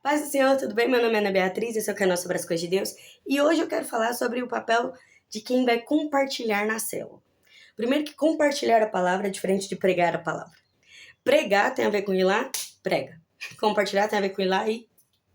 Paz do Senhor, tudo bem? Meu nome é Ana Beatriz, esse é o canal sobre as coisas de Deus. E hoje eu quero falar sobre o papel de quem vai compartilhar na célula. Primeiro que compartilhar a palavra é diferente de pregar a palavra. Pregar tem a ver com ir lá, prega. Compartilhar tem a ver com ir lá e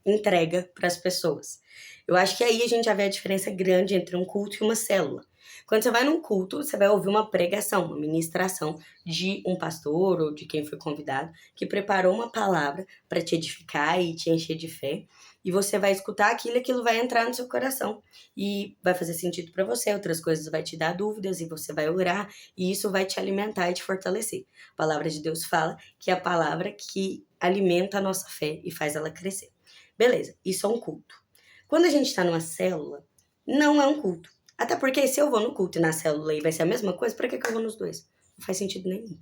entrega para as pessoas. Eu acho que aí a gente já vê a diferença grande entre um culto e uma célula. Quando você vai num culto, você vai ouvir uma pregação, uma ministração de um pastor ou de quem foi convidado, que preparou uma palavra para te edificar e te encher de fé. E você vai escutar aquilo e aquilo vai entrar no seu coração. E vai fazer sentido para você, outras coisas vai te dar dúvidas e você vai orar. E isso vai te alimentar e te fortalecer. A palavra de Deus fala que é a palavra que alimenta a nossa fé e faz ela crescer. Beleza, isso é um culto. Quando a gente está numa célula, não é um culto. Até porque se eu vou no culto e na célula e vai ser a mesma coisa, para que eu vou nos dois? Não faz sentido nenhum.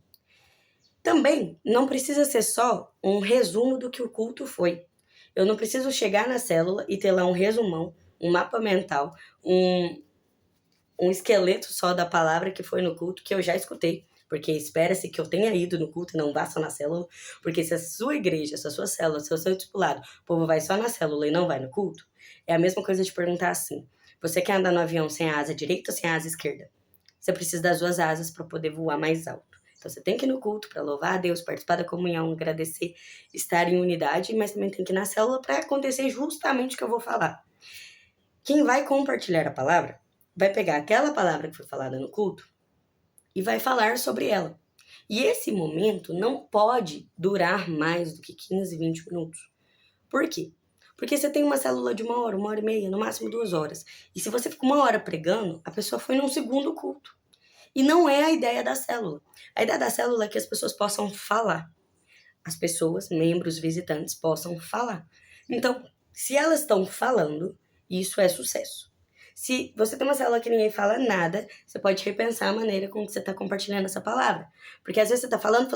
Também não precisa ser só um resumo do que o culto foi. Eu não preciso chegar na célula e ter lá um resumão, um mapa mental, um esqueleto só da palavra que foi no culto que eu já escutei. Porque espera-se que eu tenha ido no culto e não vá só na célula. Porque se a sua igreja, se a sua célula, se o seu discipulado, o povo vai só na célula e não vai no culto, é a mesma coisa de perguntar assim: você quer andar no avião sem a asa direita ou sem a asa esquerda? Você precisa das duas asas para poder voar mais alto. Então você tem que ir no culto para louvar a Deus, participar da comunhão, agradecer, estar em unidade, mas também tem que ir na célula para acontecer justamente o que eu vou falar. Quem vai compartilhar a palavra vai pegar aquela palavra que foi falada no culto e vai falar sobre ela. E esse momento não pode durar mais do que 15, 20 minutos. Por quê? Porque você tem uma célula de 1 hora e meia, no máximo 2 horas. E se você fica 1 hora pregando, a pessoa foi num segundo culto. E não é a ideia da célula. A ideia da célula é que as pessoas possam falar. As pessoas, membros, visitantes, possam falar. Então, se elas estão falando, isso é sucesso. Se você tem uma célula que ninguém fala nada, você pode repensar a maneira com que você está compartilhando essa palavra. Porque às vezes você está falando,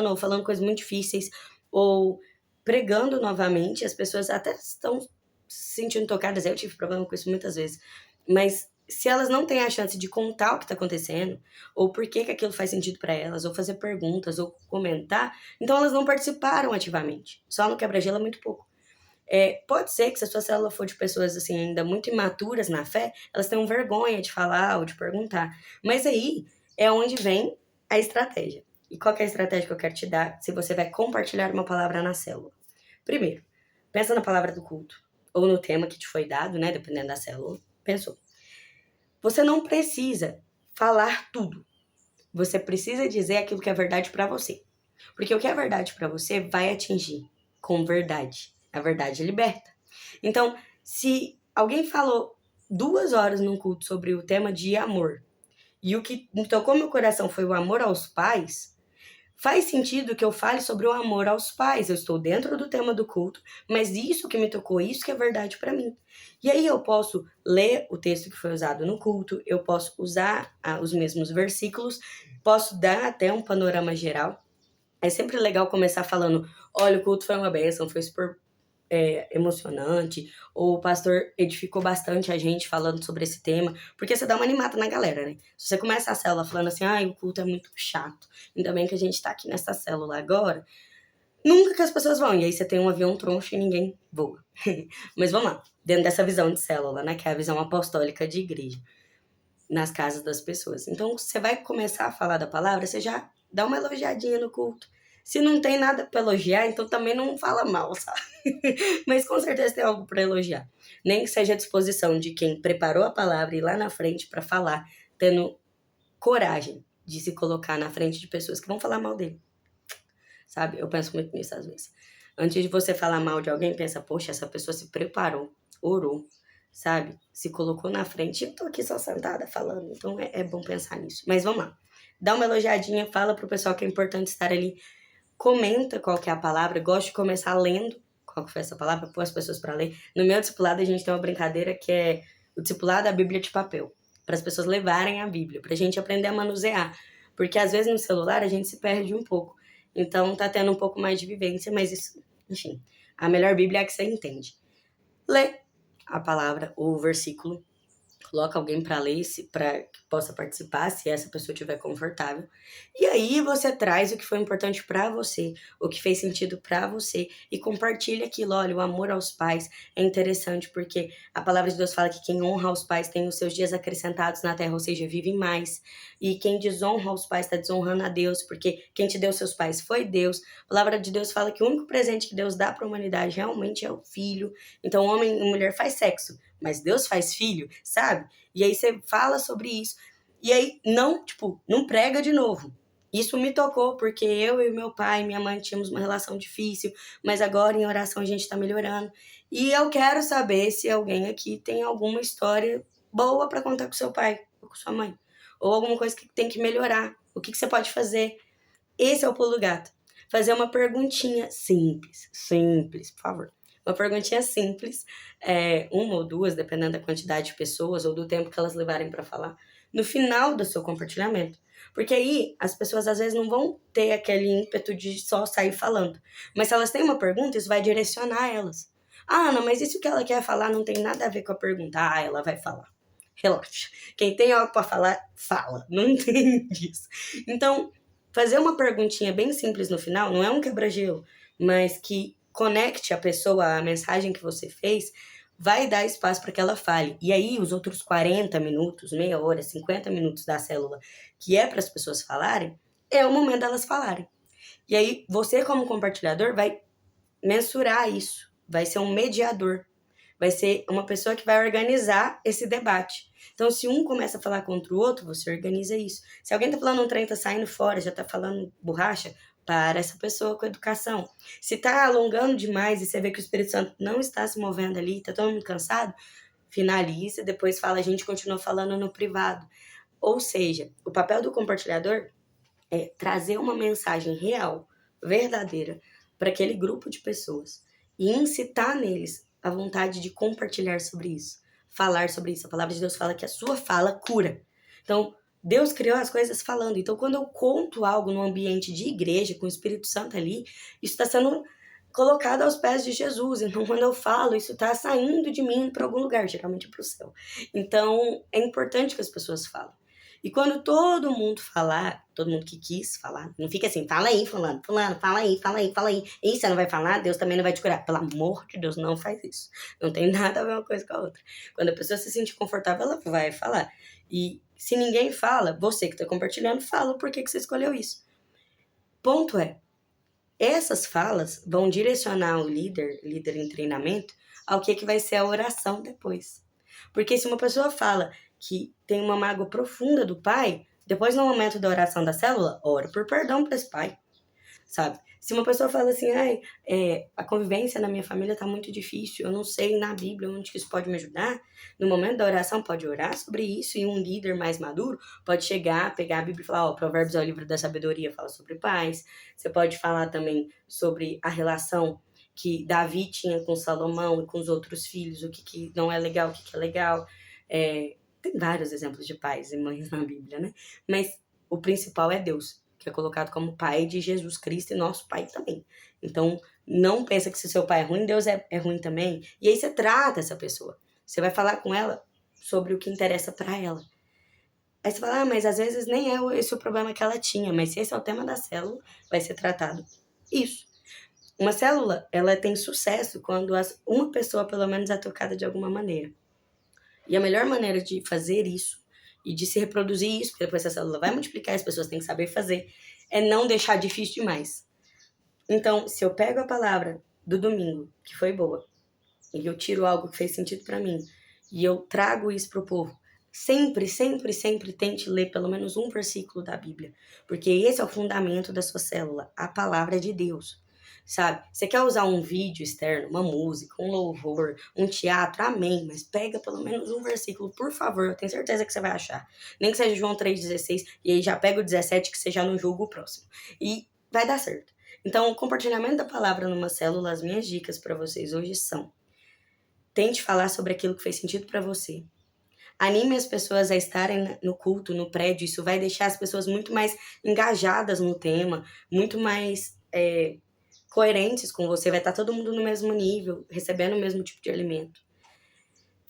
ou falando coisas muito difíceis, ou pregando novamente, as pessoas até estão se sentindo tocadas. Eu tive problema com isso muitas vezes. Mas se elas não têm a chance de contar o que está acontecendo, ou por que aquilo faz sentido para elas, ou fazer perguntas, ou comentar, então elas não participaram ativamente. Só no quebra-gelo é muito pouco. Pode ser que se a sua célula for de pessoas assim ainda muito imaturas na fé, elas tenham vergonha de falar ou de perguntar. Mas aí é onde vem a estratégia. E qual que é a estratégia que eu quero te dar se você vai compartilhar uma palavra na célula? Primeiro, pensa na palavra do culto, ou no tema que te foi dado, né, dependendo da célula. Pensou. Você não precisa falar tudo. Você precisa dizer aquilo que é verdade para você. Porque o que é verdade para você vai atingir com verdade. A verdade liberta. Então, se alguém falou 2 horas num culto sobre o tema de amor, e o que tocou meu coração foi o amor aos pais, faz sentido que eu fale sobre o amor aos pais. Eu estou dentro do tema do culto, mas isso que me tocou, isso que é verdade para mim. E aí eu posso ler o texto que foi usado no culto, eu posso usar os mesmos versículos, posso dar até um panorama geral. É sempre legal começar falando: olha, o culto foi uma bênção, foi super emocionante, ou o pastor edificou bastante a gente falando sobre esse tema, porque você dá uma animada na galera, né? Se você começa a célula falando assim: ai, o culto é muito chato, ainda bem que a gente tá aqui nessa célula agora, nunca que as pessoas vão, e aí você tem um avião troncho e ninguém voa. Mas vamos lá, dentro dessa visão de célula, né, que é a visão apostólica de igreja, nas casas das pessoas. Então, você vai começar a falar da palavra, você já dá uma elogiadinha no culto. Se não tem nada para elogiar, então também não fala mal, sabe? Mas com certeza tem algo para elogiar. Nem que seja a disposição de quem preparou a palavra e ir lá na frente para falar, tendo coragem de se colocar na frente de pessoas que vão falar mal dele. Sabe? Eu penso muito nisso às vezes. Antes de você falar mal de alguém, pensa: poxa, essa pessoa se preparou, orou, sabe? Se colocou na frente. Eu tô aqui só sentada falando, então é bom pensar nisso. Mas vamos lá. Dá uma elogiadinha, fala pro pessoal que é importante estar ali. Comenta qual que é a palavra. Gosto de começar lendo qual que foi essa palavra, pôr as pessoas para ler. No meu discipulado, a gente tem uma brincadeira que é o discipulado da Bíblia de papel. Para as pessoas levarem a Bíblia, pra gente aprender a manusear. Porque às vezes no celular a gente se perde um pouco. Então tá tendo um pouco mais de vivência, mas isso, enfim, a melhor Bíblia é a que você entende. Lê a palavra ou o versículo coloca alguém para ler, para que possa participar, se essa pessoa estiver confortável. E aí você traz o que foi importante para você, o que fez sentido para você e compartilha aquilo. Olha, o amor aos pais é interessante porque a palavra de Deus fala que quem honra os pais tem os seus dias acrescentados na terra, ou seja, vive mais. E quem desonra os pais está desonrando a Deus, porque quem te deu seus pais foi Deus. A palavra de Deus fala que o único presente que Deus dá para a humanidade realmente é o filho. Então, homem e mulher faz sexo, mas Deus faz filho, sabe? E aí você fala sobre isso. E aí não prega de novo. Isso me tocou porque eu e meu pai e minha mãe tínhamos uma relação difícil, mas agora em oração a gente tá melhorando. E eu quero saber se alguém aqui tem alguma história boa para contar com seu pai ou com sua mãe. Ou alguma coisa que tem que melhorar. O que você pode fazer? Esse é o pulo do gato. Fazer uma perguntinha simples, por favor. Uma perguntinha simples, uma ou duas, dependendo da quantidade de pessoas ou do tempo que elas levarem para falar, no final do seu compartilhamento. Porque aí as pessoas às vezes não vão ter aquele ímpeto de só sair falando. Mas se elas têm uma pergunta, isso vai direcionar elas. Ah, Ana, mas isso que ela quer falar não tem nada a ver com a pergunta. Ah, ela vai falar. Relaxa. Quem tem algo para falar, fala. Não tem disso. Então, fazer uma perguntinha bem simples no final, não é um quebra-gelo, mas que conecte a pessoa à mensagem que você fez, vai dar espaço para que ela fale. E aí, os outros 40 minutos, meia hora, 50 minutos da célula, que é para as pessoas falarem, é o momento delas falarem. E aí, você, como compartilhador, vai mensurar isso, vai ser um mediador, vai ser uma pessoa que vai organizar esse debate. Então, se um começa a falar contra o outro, você organiza isso. Se alguém tá falando um trem, tá saindo fora, já tá falando borracha, para essa pessoa com educação. Se tá alongando demais e você vê que o Espírito Santo não está se movendo ali, tá todo mundo cansado, finaliza, depois fala, a gente continua falando no privado. Ou seja, o papel do compartilhador é trazer uma mensagem real, verdadeira, para aquele grupo de pessoas e incitar neles a vontade de compartilhar sobre isso, falar sobre isso. A palavra de Deus fala que a sua fala cura. Então, Deus criou as coisas falando. Então, quando eu conto algo no ambiente de igreja, com o Espírito Santo ali, isso está sendo colocado aos pés de Jesus. Então, quando eu falo, isso está saindo de mim para algum lugar, geralmente para o céu. Então, é importante que as pessoas falem. E quando todo mundo falar, todo mundo que quis falar, não fica assim, fala aí, fulano, fala aí, fala aí, fala aí. E você não vai falar, Deus também não vai te curar. Pelo amor de Deus, não faz isso. Não tem nada a ver uma coisa com a outra. Quando a pessoa se sentir confortável, ela vai falar. E se ninguém fala, você que está compartilhando, fala o porquê que você escolheu isso. Ponto é, essas falas vão direcionar o líder em treinamento, ao que vai ser a oração depois. Porque se uma pessoa fala que tem uma mágoa profunda do pai, depois no momento da oração da célula, ora por perdão para esse pai, sabe? Se uma pessoa fala assim, a convivência na minha família tá muito difícil, eu não sei na Bíblia onde que isso pode me ajudar, no momento da oração pode orar sobre isso e um líder mais maduro pode chegar, pegar a Bíblia e falar, Provérbios é o livro da sabedoria, fala sobre paz. Você pode falar também sobre a relação que Davi tinha com Salomão e com os outros filhos, o que não é legal, o que é legal. Tem vários exemplos de pais e mães na Bíblia, né? Mas o principal é Deus, que é colocado como pai de Jesus Cristo e nosso pai também. Então, não pensa que se seu pai é ruim, Deus é ruim também. E aí você trata essa pessoa. Você vai falar com ela sobre o que interessa para ela. Aí você fala, mas às vezes nem é esse o problema que ela tinha, mas se esse é o tema da célula, vai ser tratado. Isso. Uma célula, ela tem sucesso quando uma pessoa, pelo menos, é tocada de alguma maneira. E a melhor maneira de fazer isso e de se reproduzir isso, porque depois essa célula vai multiplicar, as pessoas têm que saber fazer, é não deixar difícil demais. Então, se eu pego a palavra do domingo, que foi boa, e eu tiro algo que fez sentido para mim, e eu trago isso pro povo, sempre tente ler pelo menos um versículo da Bíblia, porque esse é o fundamento da sua célula, a palavra de Deus. Sabe? Você quer usar um vídeo externo, uma música, um louvor, um teatro, amém, mas pega pelo menos um versículo, por favor, eu tenho certeza que você vai achar. Nem que seja João 3,16, e aí já pega o 17, que você já não julga o próximo. E vai dar certo. Então, o compartilhamento da palavra numa célula, as minhas dicas para vocês hoje são: tente falar sobre aquilo que fez sentido para você. Anime as pessoas a estarem no culto, no prédio, isso vai deixar as pessoas muito mais engajadas no tema, muito mais coerentes com você, vai estar todo mundo no mesmo nível, recebendo o mesmo tipo de alimento.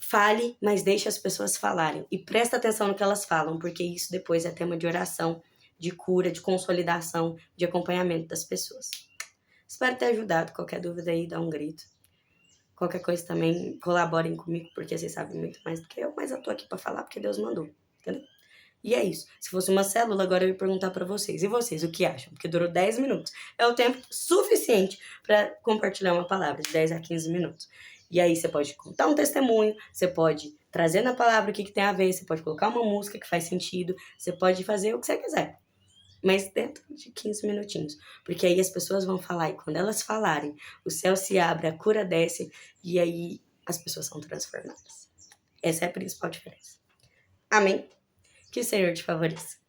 Fale, mas deixe as pessoas falarem. E presta atenção no que elas falam, porque isso depois é tema de oração, de cura, de consolidação, de acompanhamento das pessoas. Espero ter ajudado. Qualquer dúvida aí, dá um grito. Qualquer coisa também, colaborem comigo, porque vocês sabem muito mais do que eu, mas eu tô aqui pra falar porque Deus mandou, entendeu? E é isso. Se fosse uma célula, agora eu ia perguntar pra vocês. E vocês, o que acham? Porque durou 10 minutos. É o tempo suficiente pra compartilhar uma palavra, de 10 a 15 minutos. E aí você pode contar um testemunho, você pode trazer na palavra o que tem a ver, você pode colocar uma música que faz sentido, você pode fazer o que você quiser. Mas dentro de 15 minutinhos. Porque aí as pessoas vão falar, e quando elas falarem, o céu se abre, a cura desce, e aí as pessoas são transformadas. Essa é a principal diferença. Amém? Que o Senhor te favoreça.